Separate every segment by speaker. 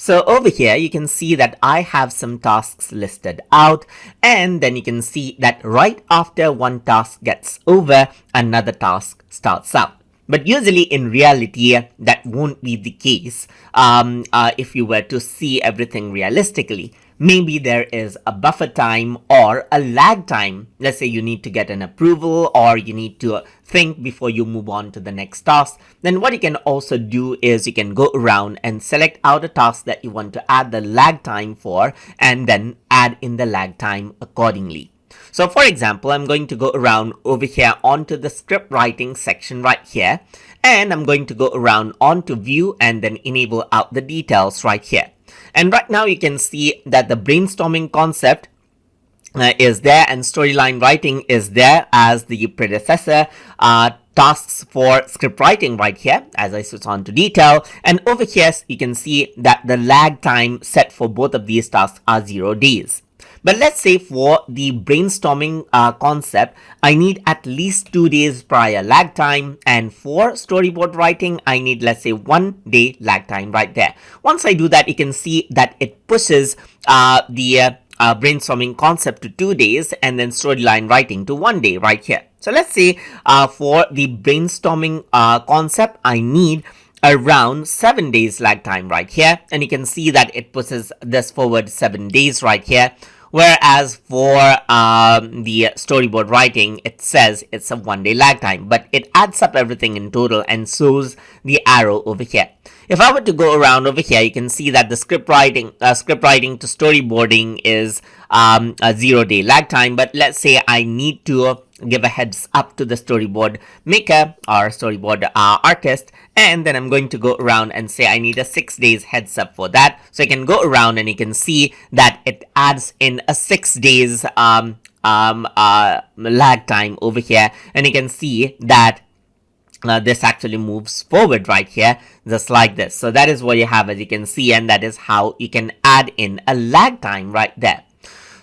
Speaker 1: So over here, you can see that I have some tasks listed out, and then you can see that right after one task gets over, another task starts up. But usually in reality, that won't be the case if you were to see everything realistically. Maybe there is a buffer time or a lag time. Let's say you need to get an approval or you need to think before you move on to the next task. Then what you can also do is you can go around and select out a task that you want to add the lag time for and then add in the lag time accordingly. So for example, I'm going to go around over here onto the script writing section right here, and I'm going to go around onto view and then enable out the details right here. And right now you can see that the brainstorming concept is there and storyline writing is there as the predecessor tasks for script writing right here as I switch on to detail. And over here you can see that the lag time set for both of these tasks are 0 days. But let's say for the brainstorming concept, I need at least 2 days prior lag time, and for storyboard writing, I need, let's say, 1 day lag time right there. Once I do that, you can see that it pushes the brainstorming concept to 2 days and then storyline writing to 1 day right here. So let's say for the brainstorming concept, I need around 7 days lag time right here, and you can see that it pushes this forward 7 days right here. Whereas for the storyboard writing, it says it's a 1 day lag time, but it adds up everything in total and shows the arrow over here. If I were to go around over here, you can see that the script writing to storyboarding is a 0 day lag time. But let's say I need to give a heads up to the storyboard maker or storyboard artist, and then I'm going to go around and say I need a 6 days heads up for that. So I can go around and you can see that it adds in a 6 days lag time over here, and you can see that this actually moves forward right here just like this. So that is what you have, as you can see, and that is how you can add in a lag time right there.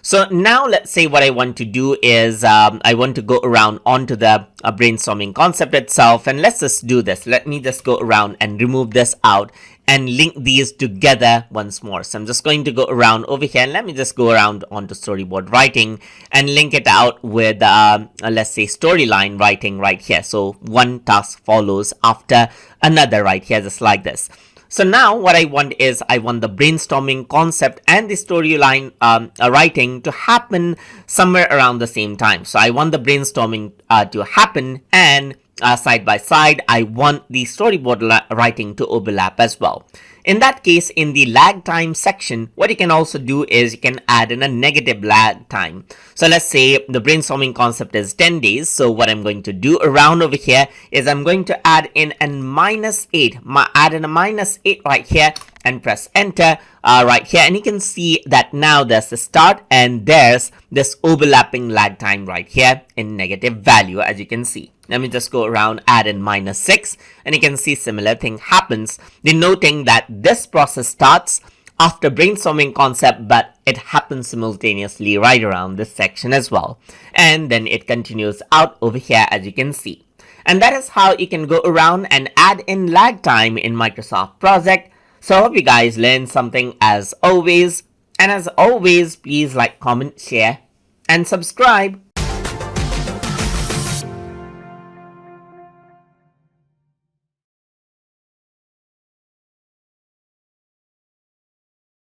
Speaker 1: So now let's say what I want to do is I want to go around onto the brainstorming concept itself, and let's just do this. Let me just go around and remove this out and link these together once more. So I'm just going to go around over here, and let me just go around onto storyboard writing and link it out with let's say storyline writing right here. So one task follows after another right here, just like this. So now what I want is I want the brainstorming concept and the storyline writing to happen somewhere around the same time. So I want the brainstorming to happen, and side by side, I want the storyboard writing to overlap as well. In that case, in the lag time section, what you can also do is you can add in a negative lag time. So let's say the brainstorming concept is 10 days. So what I'm going to do around over here is I'm going to add in a -8, add in a -8 right here and press enter right here. And you can see that now there's the start and there's this overlapping lag time right here in negative value, as you can see. Let me just go around, add in -6, and you can see similar thing happens, denoting that this process starts after brainstorming concept, but it happens simultaneously right around this section as well. And then it continues out over here, as you can see. And that is how you can go around and add in lag time in Microsoft Project. So I hope you guys learned something as always. And as always, please like, comment, share, and subscribe.